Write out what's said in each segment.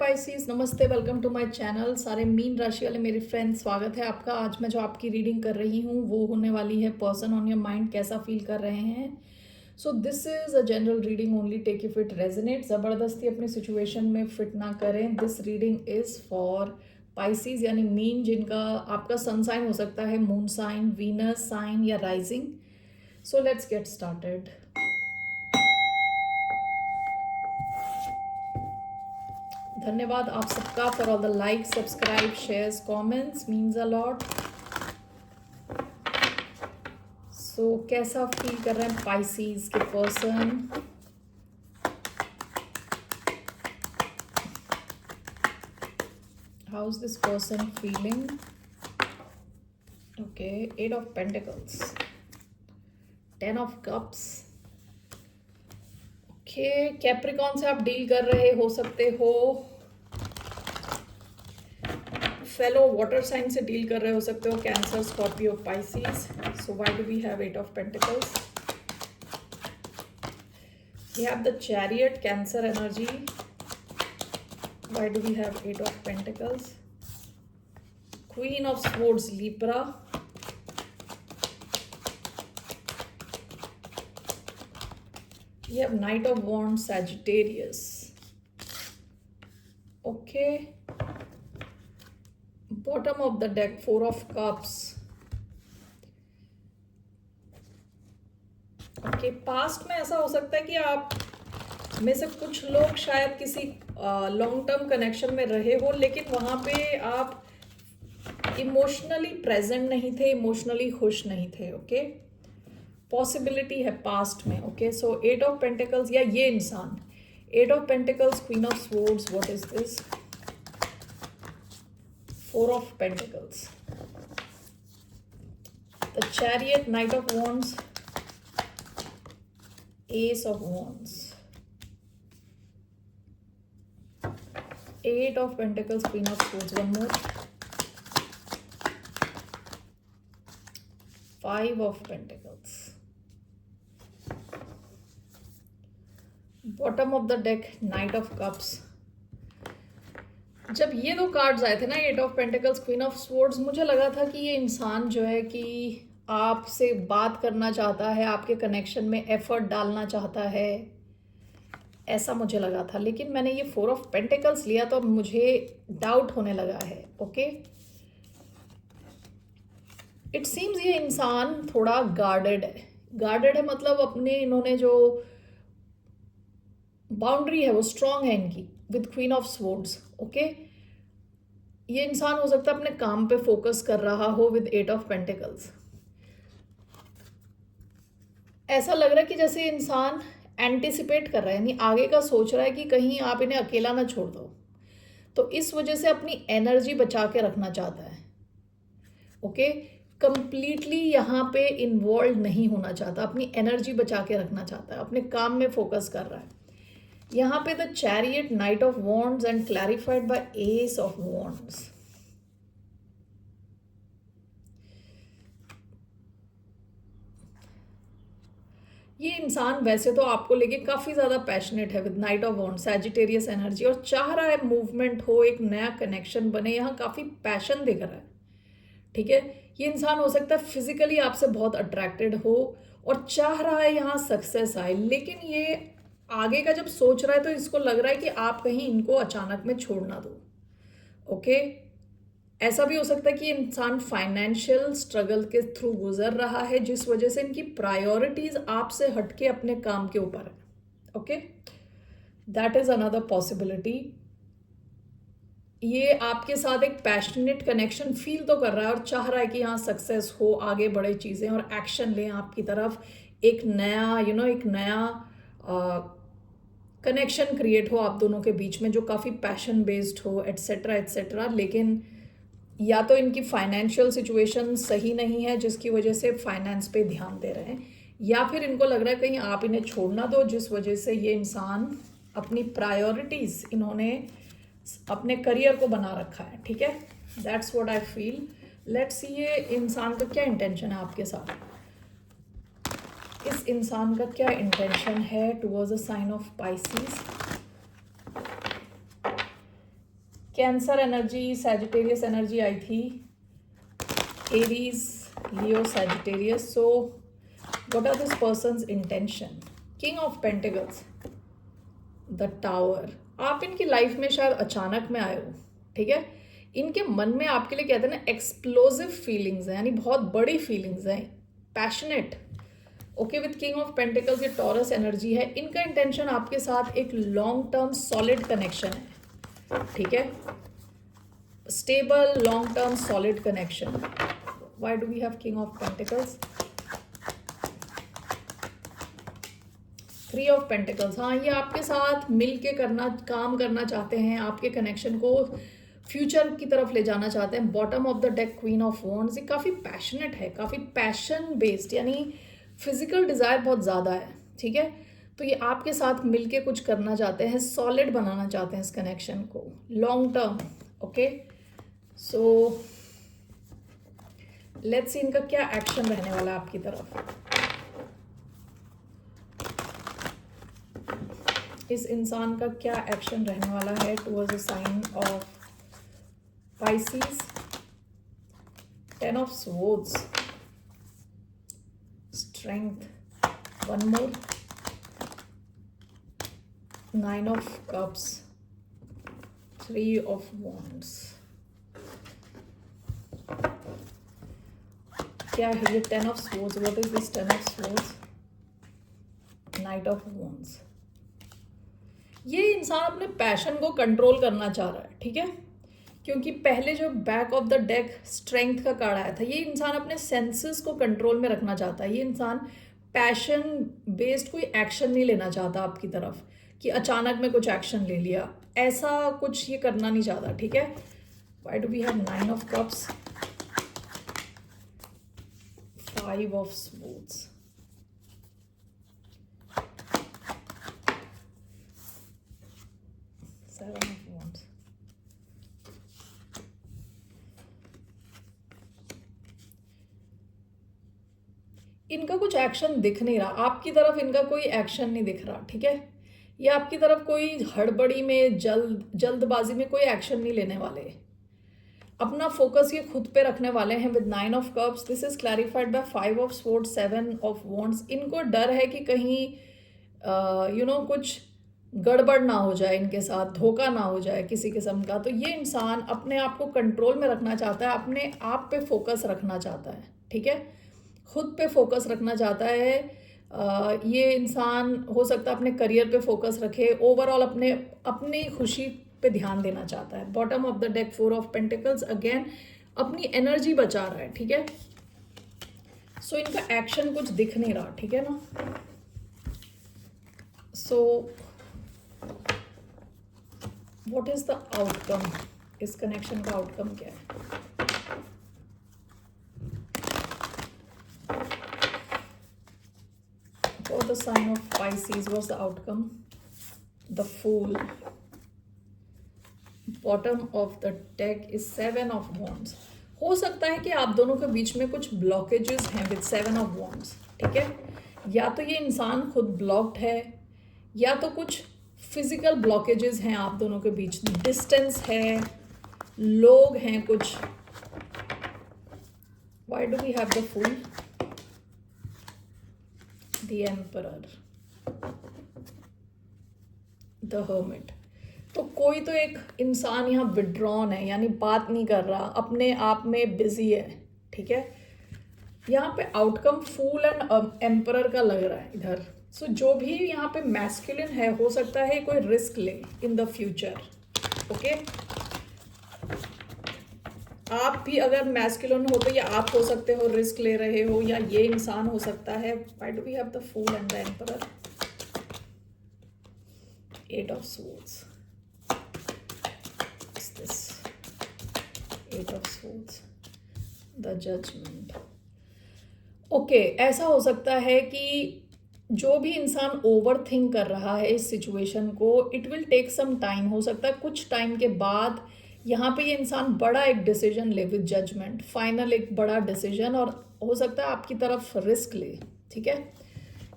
Pisces, नमस्ते, welcome to my channel. सारे mean राशि वाले मेरे फ्रेंड्स, स्वागत है आपका। आज मैं जो आपकी रीडिंग कर रही हूँ वो होने वाली है पर्सन ऑन योर माइंड कैसा फील कर रहे हैं। So this is a general reading, only take if it resonate. ज़बरदस्ती अपनी सिचुएशन में फिट ना करें। This reading is for Pisces यानी मीन, जिनका आपका सन साइन हो सकता है मून साइन, वीनस साइन या rising. So let's get started. धन्यवाद आप सबका for all the like, subscribe, shares, comments, means a lot. So कैसा फील कर रहे हैं पाइसिस के person? How is this person feeling? Okay, 8 of pentacles, 10 of cups. Okay, Capricorn से आप डील कर रहे हो सकते हो, फेलो वाटर साइन से डील कर रहे हो सकते हो, Cancer, Scorpio, Pisces. So why do we have 8 of pentacles? We have the Chariot, Cancer energy. Why do we have 8 of Pentacles? Queen of Swords, Libra. We have Knight of Wands, Sagittarius. Okay. Bottom of the deck, 4 of Cups. Okay, past में ऐसा हो सकता है कि आप में से कुछ लोग शायद किसी लॉन्ग टर्म कनेक्शन में रहे हो, लेकिन वहाँ पे आप इमोशनली प्रेजेंट नहीं थे, इमोशनली खुश नहीं थे। ओके, पॉसिबिलिटी है पास्ट में। ओके, सो 8 ऑफ पेंटिकल्स या ये इंसान, 8 of pentacles, queen of swords, what is this? 4 of pentacles, the chariot, night of wands, Ace of Wands, 8 of Pentacles, Queen of Swords, one more, 5 of Pentacles, bottom of the deck, Knight of Cups। जब ये दो cards आए थे ना, 8 of pentacles, queen of swords, मुझे लगा था कि ये इंसान जो है कि आपसे बात करना चाहता है, आपके कनेक्शन में एफर्ट डालना चाहता है, ऐसा मुझे लगा था। लेकिन मैंने ये 4 ऑफ पेंटिकल्स लिया तो अब मुझे डाउट होने लगा है। ओके, इट सीम्स ये इंसान थोड़ा गार्डेड है। गार्डेड है मतलब अपने इन्होंने जो बाउंड्री है वो स्ट्रांग है इनकी, with queen of swords. Okay, ये इंसान हो सकता है अपने काम पे फोकस कर रहा हो विद 8 ऑफ पेंटिकल्स। ऐसा लग रहा है कि जैसे इंसान एंटिसिपेट कर रहा है, यानी आगे का सोच रहा है कि कहीं आप इन्हें अकेला ना छोड़ दो, तो इस वजह से अपनी एनर्जी बचा के रखना चाहता है। ओके, कंप्लीटली यहाँ पे इन्वॉल्व नहीं होना चाहता, अपनी एनर्जी बचा के रखना चाहता है, अपने काम में फोकस कर रहा है। यहाँ पे the chariot, night of wands and clarified by S of wands. ये इंसान वैसे तो आपको लेके काफ़ी ज़्यादा पैशनेट है, with night of wands, Sagittarius energy, और चाह रहा है मूवमेंट हो, एक नया कनेक्शन बने, यहाँ काफ़ी पैशन दिख रहा है। ठीक है, ये इंसान हो सकता है फिजिकली आपसे बहुत अट्रैक्टेड हो और चाह रहा है यहाँ सक्सेस आए, लेकिन ये आगे का जब सोच रहा है तो इसको लग रहा है कि आप कहीं इनको अचानक में छोड़ ना दो। ओके, ऐसा भी हो सकता है कि इंसान फाइनेंशियल स्ट्रगल के थ्रू गुजर रहा है, जिस वजह से इनकी प्रायोरिटीज आपसे हटके अपने काम के ऊपर है। Okay, that is another possibility. ये आपके साथ एक पैशनेट कनेक्शन फील तो कर रहा है और चाह रहा है कि यहाँ सक्सेस हो, आगे बढ़े चीज़ें और एक्शन लें आपकी तरफ, एक नया एक नया कनेक्शन क्रिएट हो आप दोनों के बीच में जो काफ़ी पैशन बेस्ड हो, एट्सेट्रा एट्सेट्रा। लेकिन या तो इनकी फाइनेंशियल सिचुएशन सही नहीं है जिसकी वजह से फाइनेंस पे ध्यान दे रहे हैं, या फिर इनको लग रहा है कहीं आप इन्हें छोड़ ना दो, जिस वजह से ये इंसान अपनी प्रायोरिटीज़ इन्होंने अपने करियर को बना रखा है। ठीक है, that's what I feel. Let's see ये इंसान का क्या इंटेंशन है आपके साथ। इस इंसान का क्या इंटेंशन है towards the sign of Pisces? Cancer energy, Sagittarius energy आई थी, Aries, Leo, Sagittarius. So what are this persons intention? King of pentacles, the tower. आप इनकी लाइफ में शायद अचानक में आए हो, ठीक है. इनके मन में आपके लिए कहते हैं ना एक्सप्लोसिव फीलिंग्स हैं, यानी बहुत बड़ी फीलिंग्स हैं, passionate. Okay, with king of pentacles ये टॉरस एनर्जी है. इनका इंटेंशन आपके साथ एक लॉन्ग टर्म सॉलिड कनेक्शन है, ठीक है. Stable long term solid connection. Why do we have king of pentacles? Three of pentacles. हाँ, ये आपके साथ मिल के काम करना चाहते हैं, आपके कनेक्शन को फ्यूचर की तरफ ले जाना चाहते हैं. Bottom of the deck queen of wands. ये काफ़ी पैशनेट है, काफ़ी पैशन बेस्ड, यानी फिजिकल डिज़ायर बहुत ज़्यादा है, ठीक है. तो ये आपके साथ मिलके कुछ करना चाहते हैं, सॉलिड बनाना चाहते हैं इस कनेक्शन को long term. Okay, so let's see इनका क्या एक्शन रहने वाला है आपकी तरफ. इस इंसान का क्या एक्शन रहने वाला है towards a sign of Pisces. 10 of swords, strength, one more, 9 of cups, 3 of wands. क्या है ये 10 of swords? What is this 10 of swords? Knight of wands. ये इंसान अपने पैशन को कंट्रोल करना चाह रहा है, ठीक है. क्योंकि पहले जो back of the deck strength का कार्ड आया था, ये इंसान अपने सेंसेस को कंट्रोल में रखना चाहता है. ये इंसान पैशन बेस्ड कोई एक्शन नहीं लेना चाहता आपकी तरफ कि अचानक में कुछ एक्शन ले लिया, ऐसा कुछ ये करना नहीं चाहता, ठीक है. Why do we have 9 of cups, 5 of swords. इनका कुछ एक्शन दिख नहीं रहा आपकी तरफ, इनका कोई एक्शन नहीं दिख रहा, ठीक है. ये आपकी तरफ कोई हड़बड़ी में जल्दबाजी में कोई एक्शन नहीं लेने वाले. अपना फोकस ये खुद पे रखने वाले हैं with 9 of cups. This is clarified by 5 of swords, 7 of wands. इनको डर है कि कहीं कुछ गड़बड़ ना हो जाए, इनके साथ धोखा ना हो जाए किसी किस्म का. तो ये इंसान अपने आप को कंट्रोल में रखना चाहता है, अपने आप पे फोकस रखना चाहता है, ठीक है. खुद पे फोकस रखना चाहता है. ये इंसान हो सकता है अपने करियर पे फोकस रखे, ओवरऑल अपनी खुशी पे ध्यान देना चाहता है. Bottom of the deck 4 of pentacles. Again अपनी एनर्जी बचा रहा है, ठीक है. सो इनका एक्शन कुछ दिख नहीं रहा, ठीक है ना. So what is the outcome? इस कनेक्शन का आउटकम क्या है? For the sign of Pisces, what's the outcome? The Fool. Bottom of the deck is 7 of Wands. हो सकता है कि आप दोनों के बीच में कुछ ब्लॉकेजेस हैं विद 7 of Wands, ठीक है. या तो ये इंसान खुद ब्लॉक्ड है, या तो कुछ फिजिकल ब्लॉकेजेस हैं आप दोनों के बीच, डिस्टेंस है, लोग हैं कुछ. Why do we have the Fool? The Emperor, the Hermit. तो कोई तो एक इंसान यहाँ विड्रॉन है, यानी बात नहीं कर रहा, अपने आप में बिजी है, ठीक है. यहाँ पे आउटकम फूल एंड एम्परर का लग रहा है इधर. सो जो भी यहाँ पे मैस्कुलिन है, हो सकता है कोई रिस्क ले इन द फ्यूचर. ओके, आप भी अगर मैस्कुलिन हो तो ये आप हो सकते हो, रिस्क ले रहे हो, या ये इंसान हो सकता है. Why do we have the Fool and the Emperor? 8 of swords. What's this? 8 of swords. The judgment. Okay, ऐसा हो सकता है कि जो भी इंसान ओवर थिंक कर रहा है इस सिचुएशन को, it will take some time. हो सकता है कुछ टाइम के बाद यहाँ पे ये इंसान बड़ा एक डिसीजन ले विद जजमेंट, फाइनल एक बड़ा डिसीजन, और हो सकता है आपकी तरफ रिस्क ले, ठीक है,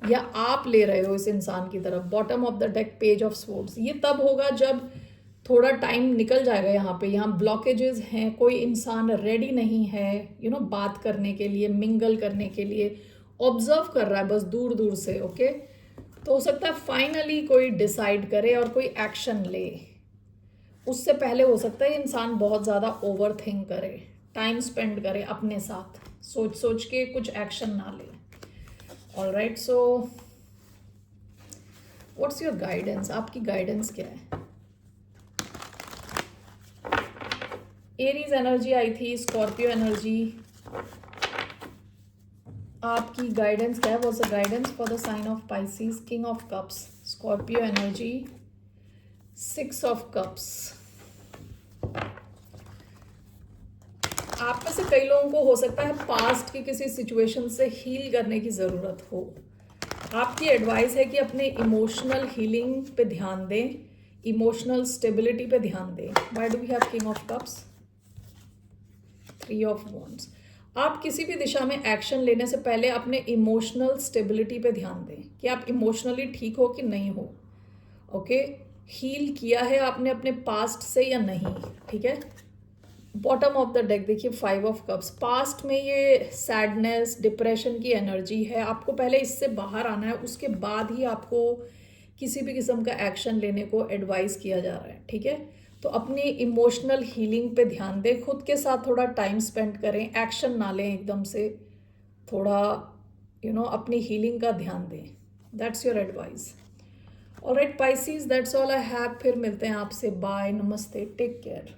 या आप ले रहे हो इस इंसान की तरफ. Bottom of the deck page of swords. ये तब होगा जब थोड़ा टाइम निकल जाएगा यहाँ पे, यहाँ ब्लॉकेजेस हैं, कोई इंसान रेडी नहीं है बात करने के लिए, मिंगल करने के लिए, ऑब्जर्व कर रहा है बस दूर दूर से। ओके, तो हो सकता है फाइनली कोई डिसाइड करे और कोई एक्शन ले। उससे पहले हो सकता है इंसान बहुत ज़्यादा ओवर थिंक करे, टाइम स्पेंड करे अपने साथ, सोच सोच के कुछ एक्शन ना ले। Alright, so what's your guidance, आपकी गाइडेंस क्या है? एरीज एनर्जी आई थी, स्कॉर्पियो एनर्जी, आपकी गाइडेंस क्या है? What's the guidance for the sign of Pisces? King of cups, Scorpio energy, 6 of cups. आप में से कई लोगों को हो सकता है पास्ट की किसी सिचुएशन से हील करने की ज़रूरत हो। आपकी एडवाइस है कि अपने इमोशनल हीलिंग पे ध्यान दें, इमोशनल स्टेबिलिटी पे ध्यान दें। Why do we have king of cups? 3 of wands. आप किसी भी दिशा में एक्शन लेने से पहले अपने इमोशनल स्टेबिलिटी पे ध्यान दें कि आप इमोशनली ठीक हो कि नहीं हो। ओके, हील किया है आपने अपने पास्ट से या नहीं, ठीक है। बॉटम ऑफ द डेक देखिए, 5 ऑफ कप्स। पास्ट में ये सैडनेस, डिप्रेशन की एनर्जी है, आपको पहले इससे बाहर आना है, उसके बाद ही आपको किसी भी किस्म का एक्शन लेने को एडवाइस किया जा रहा है, ठीक है। तो अपनी इमोशनल हीलिंग पे ध्यान दें, खुद के साथ थोड़ा टाइम स्पेंड करें, एक्शन ना लें एकदम से, थोड़ा अपनी हीलिंग का ध्यान दें। That's your advice. Alright Pisces, that's all I have. फिर मिलते हैं आपसे। बाय, नमस्ते, टेक केयर।